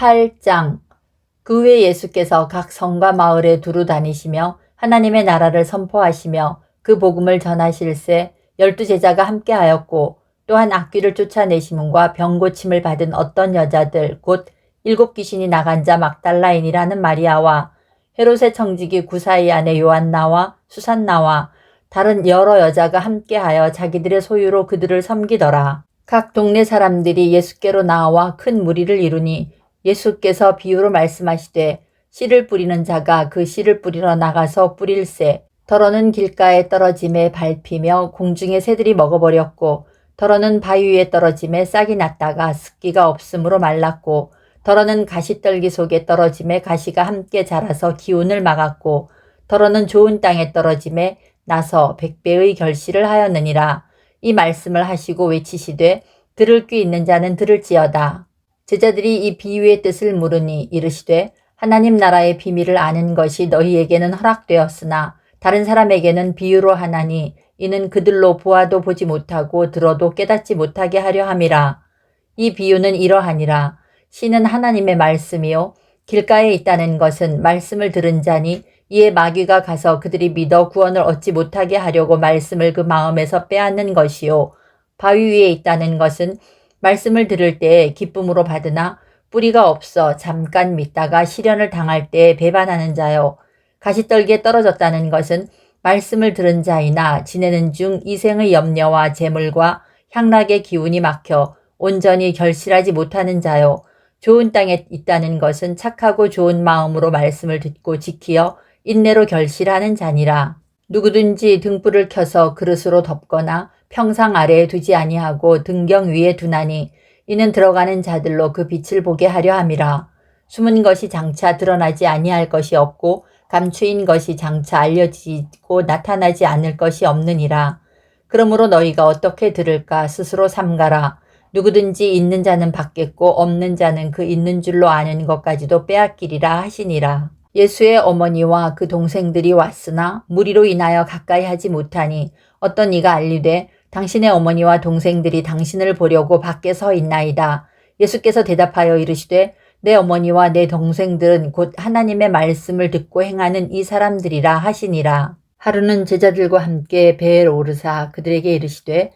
18장. 그 후에 예수께서 각 성과 마을에 두루 다니시며 하나님의 나라를 선포하시며 그 복음을 전하실새 12제자가 함께하였고, 또한 악귀를 쫓아내심과 병 고침을 받은 어떤 여자들 곧 7귀신이 나간 자 막달라인이라는 마리아와 헤롯의 청지기 구사의 아내 요한나와 수산나와 다른 여러 여자가 함께하여 자기들의 소유로 그들을 섬기더라. 각 동네 사람들이 예수께로 나와 큰 무리를 이루니 예수께서 비유로 말씀하시되, 씨를 뿌리는 자가 그 씨를 뿌리러 나가서 뿌릴새 더러는 길가에 떨어짐에 밟히며 공중의 새들이 먹어버렸고, 더러는 바위 위에 떨어짐에 싹이 났다가 습기가 없으므로 말랐고, 더러는 가시떨기 속에 떨어짐에 가시가 함께 자라서 기운을 막았고, 더러는 좋은 땅에 떨어짐에 나서 100배의 결실을 하였느니라. 이 말씀을 하시고 외치시되, 들을 귀 있는 자는 들을지어다. 제자들이 이 비유의 뜻을 물으니 이르시되, 하나님 나라의 비밀을 아는 것이 너희에게는 허락되었으나 다른 사람에게는 비유로 하나니, 이는 그들로 보아도 보지 못하고 들어도 깨닫지 못하게 하려 함이라. 이 비유는 이러하니라. 씨는 하나님의 말씀이요 길가에 있다는 것은 말씀을 들은 자니, 이에 마귀가 가서 그들이 믿어 구원을 얻지 못하게 하려고 말씀을 그 마음에서 빼앗는 것이요 바위 위에 있다는 것은 말씀을 들을 때에 기쁨으로 받으나 뿌리가 없어 잠깐 믿다가 시련을 당할 때에 배반하는 자요 가시떨기에 떨어졌다는 것은 말씀을 들은 자이나 지내는 중 이생의 염려와 재물과 향락의 기운이 막혀 온전히 결실하지 못하는 자요 좋은 땅에 있다는 것은 착하고 좋은 마음으로 말씀을 듣고 지키어 인내로 결실하는 자니라. 누구든지 등불을 켜서 그릇으로 덮거나 평상 아래에 두지 아니하고 등경 위에 두나니, 이는 들어가는 자들로 그 빛을 보게 하려 함이라. 숨은 것이 장차 드러나지 아니할 것이 없고 감추인 것이 장차 알려지고 나타나지 않을 것이 없느니라. 그러므로 너희가 어떻게 들을까 스스로 삼가라. 누구든지 있는 자는 받겠고 없는 자는 그 있는 줄로 아는 것까지도 빼앗기리라 하시니라. 예수의 어머니와 그 동생들이 왔으나 무리로 인하여 가까이 하지 못하니, 어떤 이가 알리되, 당신의 어머니와 동생들이 당신을 보려고 밖에 서 있나이다. 예수께서 대답하여 이르시되, 내 어머니와 내 동생들은 곧 하나님의 말씀을 듣고 행하는 이 사람들이라 하시니라. 하루는 제자들과 함께 배에 오르사 그들에게 이르시되,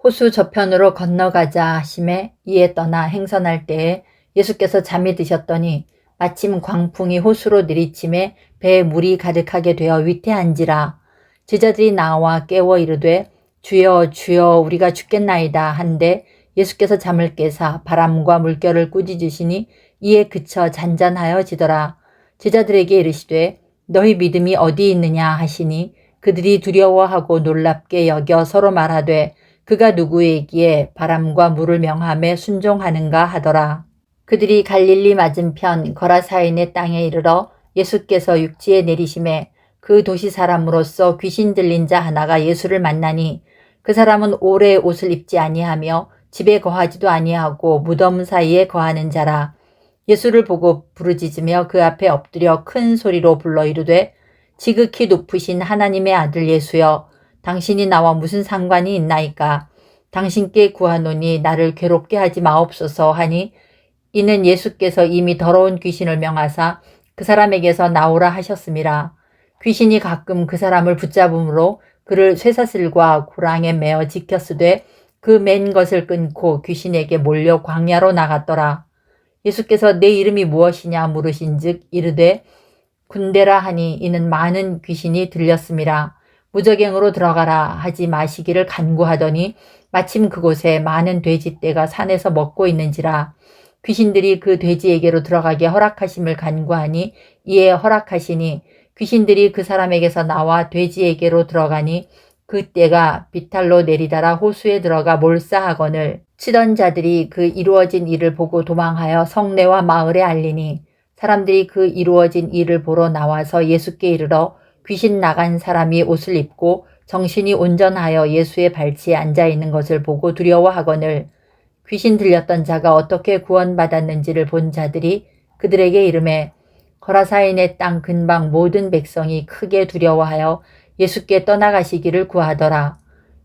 호수 저편으로 건너가자 하시매, 이에 떠나 행선할 때에 예수께서 잠이 드셨더니 마침 광풍이 호수로 내리침에 배에 물이 가득하게 되어 위태한지라. 제자들이 나와 깨워 이르되, 주여 주여 우리가 죽겠나이다 한데, 예수께서 잠을 깨사 바람과 물결을 꾸짖으시니 이에 그쳐 잔잔하여지더라. 제자들에게 이르시되, 너희 믿음이 어디 있느냐 하시니, 그들이 두려워하고 놀랍게 여겨 서로 말하되, 그가 누구이기에 바람과 물을 명함에 순종하는가 하더라. 그들이 갈릴리 맞은편 거라사인의 땅에 이르러 예수께서 육지에 내리심에, 그 도시 사람으로서 귀신 들린 자 하나가 예수를 만나니, 그 사람은 오래 옷을 입지 아니하며 집에 거하지도 아니하고 무덤 사이에 거하는 자라. 예수를 보고 부르짖으며 그 앞에 엎드려 큰 소리로 불러 이르되, 지극히 높으신 하나님의 아들 예수여, 당신이 나와 무슨 상관이 있나이까? 당신께 구하노니 나를 괴롭게 하지 마옵소서 하니, 이는 예수께서 이미 더러운 귀신을 명하사 그 사람에게서 나오라 하셨음이라. 귀신이 가끔 그 사람을 붙잡음으로 그를 쇠사슬과 고랑에 매어 지켰으되, 그 맨 것을 끊고 귀신에게 몰려 광야로 나갔더라. 예수께서 내 이름이 무엇이냐 물으신즉 이르되, 군대라 하니, 이는 많은 귀신이 들렸음이라. 무저갱으로 들어가라 하지 마시기를 간구하더니, 마침 그곳에 많은 돼지떼가 산에서 먹고 있는지라. 귀신들이 그 돼지에게로 들어가게 허락하심을 간구하니 이에 허락하시니, 귀신들이 그 사람에게서 나와 돼지에게로 들어가니 그 떼가 비탈로 내리달아 호수에 들어가 몰사하거늘, 치던 자들이 그 이루어진 일을 보고 도망하여 성내와 마을에 알리니, 사람들이 그 이루어진 일을 보러 나와서 예수께 이르러 귀신 나간 사람이 옷을 입고 정신이 온전하여 예수의 발치에 앉아있는 것을 보고 두려워하거늘, 귀신 들렸던 자가 어떻게 구원받았는지를 본 자들이 그들에게 이르매, 거라사인의 땅 근방 모든 백성이 크게 두려워하여 예수께 떠나가시기를 구하더라.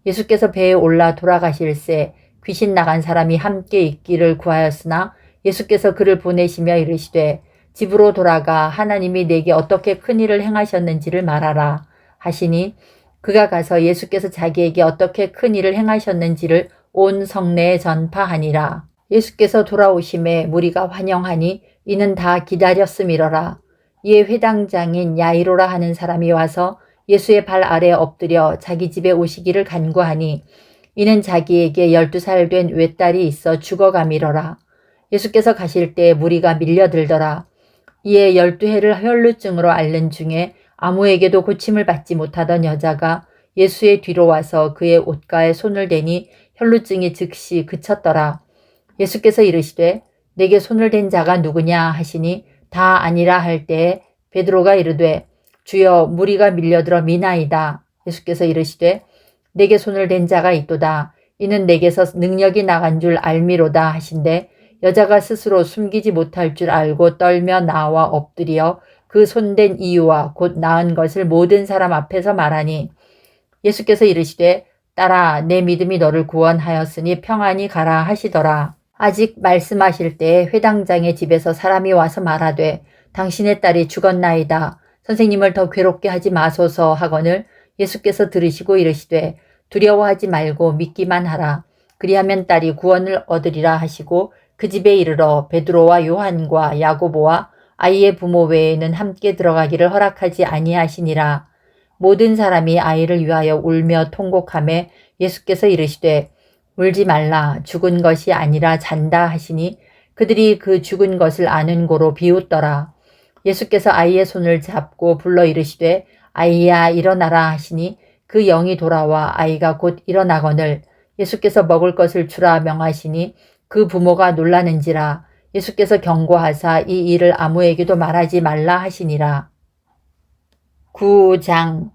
예수께서 배에 올라 돌아가실새 귀신 나간 사람이 함께 있기를 구하였으나 예수께서 그를 보내시며 이르시되 집으로 돌아가 하나님이 내게 어떻게 큰 일을 행하셨는지를 말하라 하시니 그가 가서 예수께서 자기에게 어떻게 큰 일을 행하셨는지를 온 성내에 전파하니라. 예수께서 돌아오심에 무리가 환영하니 이는 다 기다렸음이러라. 이에 회당장인 야이로라 하는 사람이 와서 예수의 발 아래 엎드려 자기 집에 오시기를 간구하니 이는 자기에게 12살 된 외딸이 있어 죽어감이러라. 예수께서 가실 때 무리가 밀려들더라. 이에 12해를 혈루증으로 앓는 중에 아무에게도 고침을 받지 못하던 여자가 예수의 뒤로 와서 그의 옷가에 손을 대니 혈루증이 즉시 그쳤더라. 예수께서 이르시되 내게 손을 댄 자가 누구냐 하시니 다 아니라 할 때에 베드로가 이르되 주여 무리가 밀려들어 미나이다. 예수께서 이르시되 내게 손을 댄 자가 있도다. 이는 내게서 능력이 나간 줄 알미로다 하신대 여자가 스스로 숨기지 못할 줄 알고 떨며 나와 엎드려 그 손댄 이유와 곧 나은 것을 모든 사람 앞에서 말하니 예수께서 이르시되 딸아 내 믿음이 너를 구원하였으니 평안히 가라 하시더라. 아직 말씀하실 때에 회당장의 집에서 사람이 와서 말하되 당신의 딸이 죽었나이다. 선생님을 더 괴롭게 하지 마소서 하거늘 예수께서 들으시고 이르시되 두려워하지 말고 믿기만 하라. 그리하면 딸이 구원을 얻으리라 하시고 그 집에 이르러 베드로와 요한과 야고보와 아이의 부모 외에는 함께 들어가기를 허락하지 아니하시니라. 모든 사람이 아이를 위하여 울며 통곡하매 예수께서 이르시되 울지 말라 죽은 것이 아니라 잔다 하시니 그들이 그 죽은 것을 아는 고로 비웃더라. 예수께서 아이의 손을 잡고 불러 이르시되 아이야 일어나라 하시니 그 영이 돌아와 아이가 곧 일어나거늘 예수께서 먹을 것을 주라 명하시니 그 부모가 놀라는지라. 예수께서 경고하사 이 일을 아무에게도 말하지 말라 하시니라. 9장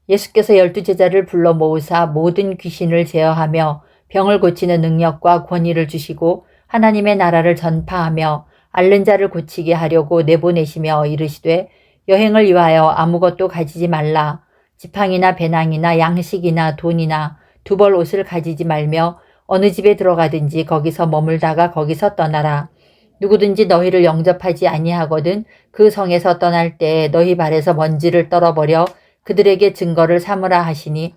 예수께서 12제자를 불러 모으사 모든 귀신을 제어하며 병을 고치는 능력과 권위를 주시고 하나님의 나라를 전파하며 앓는 자를 고치게 하려고 내보내시며 이르시되 여행을 위하여 아무것도 가지지 말라. 지팡이나 배낭이나 양식이나 돈이나 두 벌 옷을 가지지 말며 어느 집에 들어가든지 거기서 머물다가 거기서 떠나라. 누구든지 너희를 영접하지 아니하거든 그 성에서 떠날 때에 너희 발에서 먼지를 떨어버려 그들에게 증거를 삼으라 하시니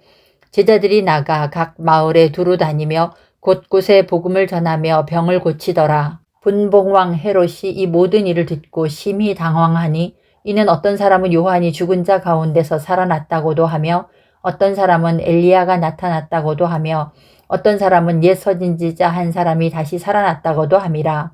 제자들이 나가 각 마을에 두루 다니며 곳곳에 복음을 전하며 병을 고치더라. 분봉왕 헤롯이 이 모든 일을 듣고 심히 당황하니 이는 어떤 사람은 요한이 죽은 자 가운데서 살아났다고도 하며 어떤 사람은 엘리야가 나타났다고도 하며 어떤 사람은 옛 선지자 한 사람이 다시 살아났다고도 함이라.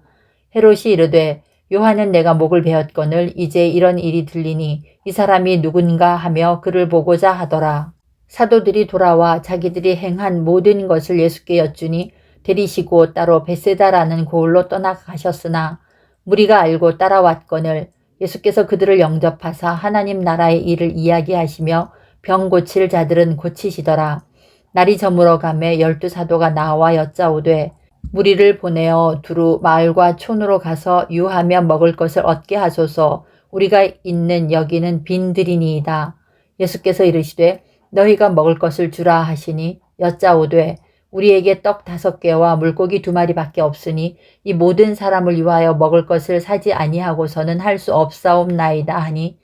헤롯이 이르되 요한은 내가 목을 베었거늘 이제 이런 일이 들리니 이 사람이 누군가 하며 그를 보고자 하더라. 사도들이 돌아와 자기들이 행한 모든 것을 예수께 여쭈니 데리시고 따로 베세다라는 고을로 떠나가셨으나 무리가 알고 따라왔거늘 예수께서 그들을 영접하사 하나님 나라의 일을 이야기하시며 병 고칠 자들은 고치시더라. 날이 저물어 가매 12사도가 나와 여짜오되 무리를 보내어 두루 마을과 촌으로 가서 유하며 먹을 것을 얻게 하소서. 우리가 있는 여기는 빈들이니이다. 예수께서 이르시되 너희가 먹을 것을 주라 하시니 여짜오되 우리에게 떡 5개와 물고기 2마리밖에 없으니 이 모든 사람을 위하여 먹을 것을 사지 아니하고서는 할 수 없사옵나이다 하니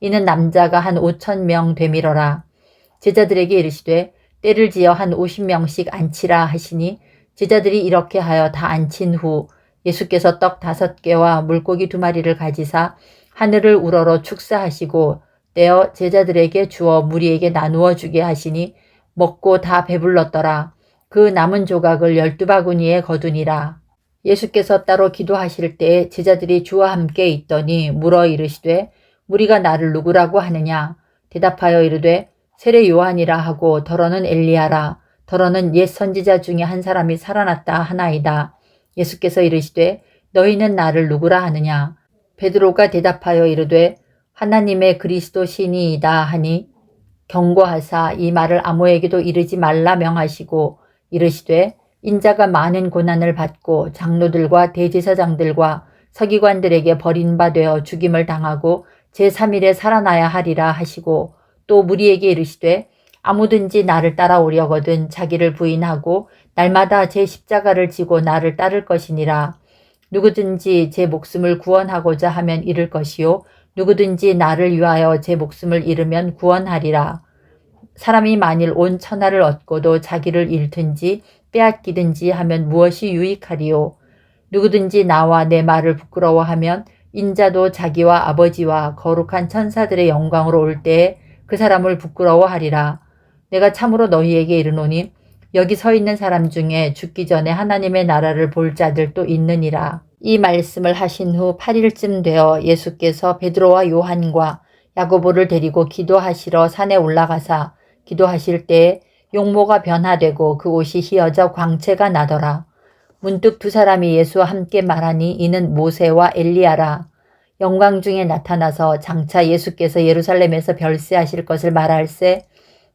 이는 남자가 한 5,000명 되밀어라. 제자들에게 이르시되 때를 지어 한 50명씩 앉히라 하시니 제자들이 이렇게 하여 다 앉힌 후 예수께서 떡 5개와 물고기 2마리를 가지사 하늘을 우러러 축사하시고 떼어 제자들에게 주어 무리에게 나누어 주게 하시니 먹고 다 배불렀더라. 그 남은 조각을 12바구니에 거두니라. 예수께서 따로 기도하실 때에 제자들이 주와 함께 있더니 물어 이르시되 무리가 나를 누구라고 하느냐? 대답하여 이르되 세례 요한이라 하고 더러는 엘리야라. 더러는 옛 선지자 중에 한 사람이 살아났다 하나이다. 예수께서 이르시되 너희는 나를 누구라 하느냐? 베드로가 대답하여 이르되 하나님의 그리스도 신이이다 하니 경고하사 이 말을 아무에게도 이르지 말라 명하시고 이르시되 인자가 많은 고난을 받고 장로들과 대제사장들과 서기관들에게 버림받아 죽임을 당하고 제3일에 살아나야 하리라 하시고 또 무리에게 이르시되 아무든지 나를 따라오려거든 자기를 부인하고 날마다 제 십자가를 지고 나를 따를 것이니라. 누구든지 제 목숨을 구원하고자 하면 잃을 것이요 누구든지 나를 위하여 제 목숨을 잃으면 구원하리라. 사람이 만일 온 천하를 얻고도 자기를 잃든지 빼앗기든지 하면 무엇이 유익하리요. 누구든지 나와 내 말을 부끄러워하면 인자도 자기와 아버지와 거룩한 천사들의 영광으로 올 때에 그 사람을 부끄러워하리라. 내가 참으로 너희에게 이르노니 여기 서 있는 사람 중에 죽기 전에 하나님의 나라를 볼 자들도 있느니라. 이 말씀을 하신 후 8일쯤 되어 예수께서 베드로와 요한과 야고보를 데리고 기도하시러 산에 올라가사 기도하실 때에 용모가 변화되고 그 옷이 휘어져 광채가 나더라. 문득 두 사람이 예수와 함께 말하니 이는 모세와 엘리야라. 영광 중에 나타나서 장차 예수께서 예루살렘에서 별세하실 것을 말할세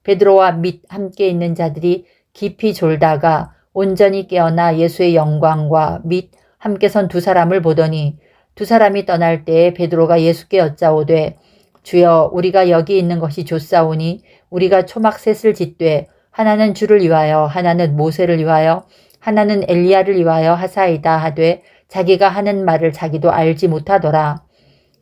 베드로와 및 함께 있는 자들이 깊이 졸다가 온전히 깨어나 예수의 영광과 및 함께 선 두 사람을 보더니 두 사람이 떠날 때에 베드로가 예수께 여짜오되 주여 우리가 여기 있는 것이 좋사오니 우리가 초막셋을 짓되 하나는 주를 위하여 하나는 모세를 위하여 하나는 엘리야를 위하여 하사이다 하되 자기가 하는 말을 자기도 알지 못하더라.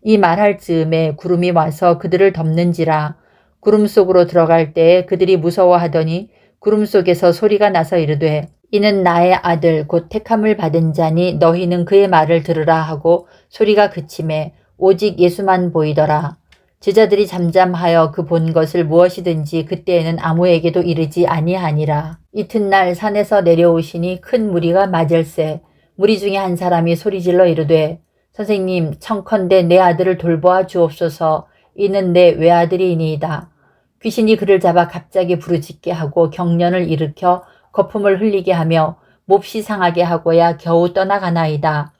이 말할 즈음에 구름이 와서 그들을 덮는지라. 구름 속으로 들어갈 때에 그들이 무서워하더니 구름 속에서 소리가 나서 이르되 이는 나의 아들 곧 택함을 받은 자니 너희는 그의 말을 들으라 하고 소리가 그치매 오직 예수만 보이더라. 제자들이 잠잠하여 그 본 것을 무엇이든지 그때에는 아무에게도 이르지 아니하니라. 이튿날 산에서 내려오시니 큰 무리가 맞을세 무리 중에 한 사람이 소리질러 이르되 선생님 청컨대 내 아들을 돌보아 주옵소서 이는 내 외아들이니이다. 귀신이 그를 잡아 갑자기 부르짖게 하고 경련을 일으켜 거품을 흘리게 하며 몹시 상하게 하고야 겨우 떠나가나이다.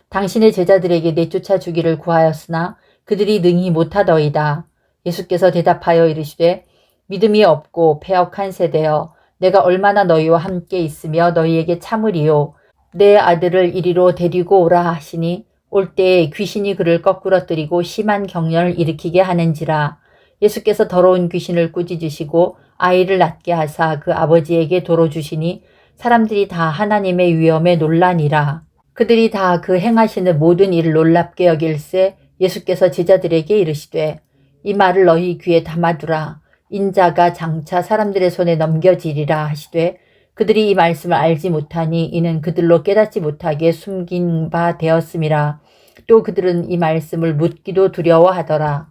당신의 제자들에게 내쫓아 주기를 구하였으나 그들이 능히 못하더이다. 예수께서 대답하여 이르시되 믿음이 없고 패역한 세대여 내가 얼마나 너희와 함께 있으며 너희에게 참으리요. 내 아들을 이리로 데리고 오라 하시니 올 때에 귀신이 그를 거꾸러뜨리고 심한 경련을 일으키게 하는지라. 예수께서 더러운 귀신을 꾸짖으시고 아이를 낫게 하사 그 아버지에게 도로 주시니 사람들이 다 하나님의 위엄에 놀라니라. 그들이 다 그 행하시는 모든 일을 놀랍게 여길세 예수께서 제자들에게 이르시되 이 말을 너희 귀에 담아두라. 인자가 장차 사람들의 손에 넘겨지리라 하시되 그들이 이 말씀을 알지 못하니 이는 그들로 깨닫지 못하게 숨긴 바 되었음이라. 또 그들은 이 말씀을 묻기도 두려워하더라.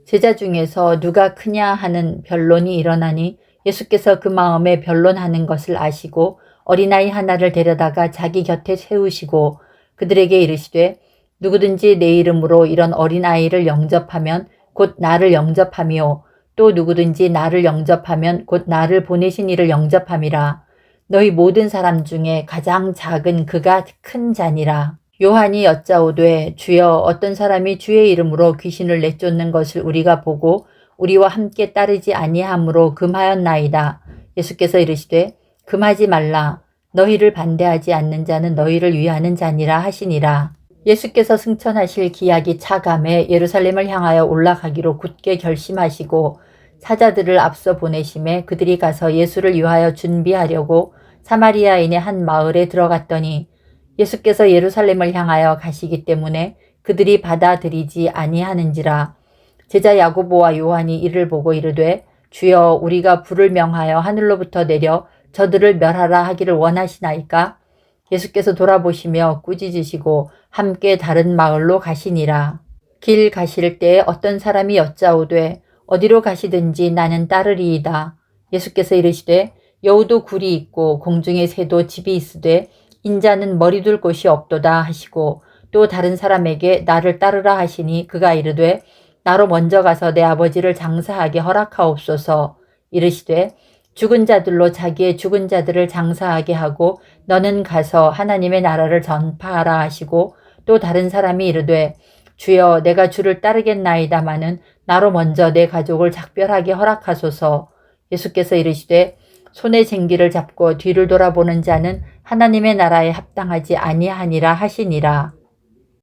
제자 중에서 누가 크냐 하는 변론이 일어나니 예수께서 그 마음에 변론하는 것을 아시고 어린아이 하나를 데려다가 자기 곁에 세우시고 그들에게 이르시되 누구든지 내 이름으로 이런 어린아이를 영접하면 곧 나를 영접하며 또 누구든지 나를 영접하면 곧 나를 보내신 이를 영접함이라. 너희 모든 사람 중에 가장 작은 그가 큰 자니라. 요한이 여짜오되 주여 어떤 사람이 주의 이름으로 귀신을 내쫓는 것을 우리가 보고 우리와 함께 따르지 아니하므로 금하였나이다. 예수께서 이르시되 금하지 말라. 너희를 반대하지 않는 자는 너희를 위하는 자니라 하시니라. 예수께서 승천하실 기약이 차감해 예루살렘을 향하여 올라가기로 굳게 결심하시고 사자들을 앞서 보내심에 그들이 가서 예수를 위하여 준비하려고 사마리아인의 한 마을에 들어갔더니 예수께서 예루살렘을 향하여 가시기 때문에 그들이 받아들이지 아니하는지라. 제자 야고보와 요한이 이를 보고 이르되 주여 우리가 불을 명하여 하늘로부터 내려 저들을 멸하라 하기를 원하시나이까? 예수께서 돌아보시며 꾸짖으시고 함께 다른 마을로 가시니라. 길 가실 때에 어떤 사람이 여짜오되 어디로 가시든지 나는 따르리이다. 예수께서 이르시되 여우도 굴이 있고 공중의 새도 집이 있으되 인자는 머리 둘 곳이 없도다 하시고 또 다른 사람에게 나를 따르라 하시니 그가 이르되 나로 먼저 가서 내 아버지를 장사하게 허락하옵소서. 이르시되 죽은 자들로 자기의 죽은 자들을 장사하게 하고 너는 가서 하나님의 나라를 전파하라 하시고 또 다른 사람이 이르되 주여 내가 주를 따르겠나이다마는 나로 먼저 내 가족을 작별하게 허락하소서. 예수께서 이르시되 손에 쟁기를 잡고 뒤를 돌아보는 자는 하나님의 나라에 합당하지 아니하니라 하시니라.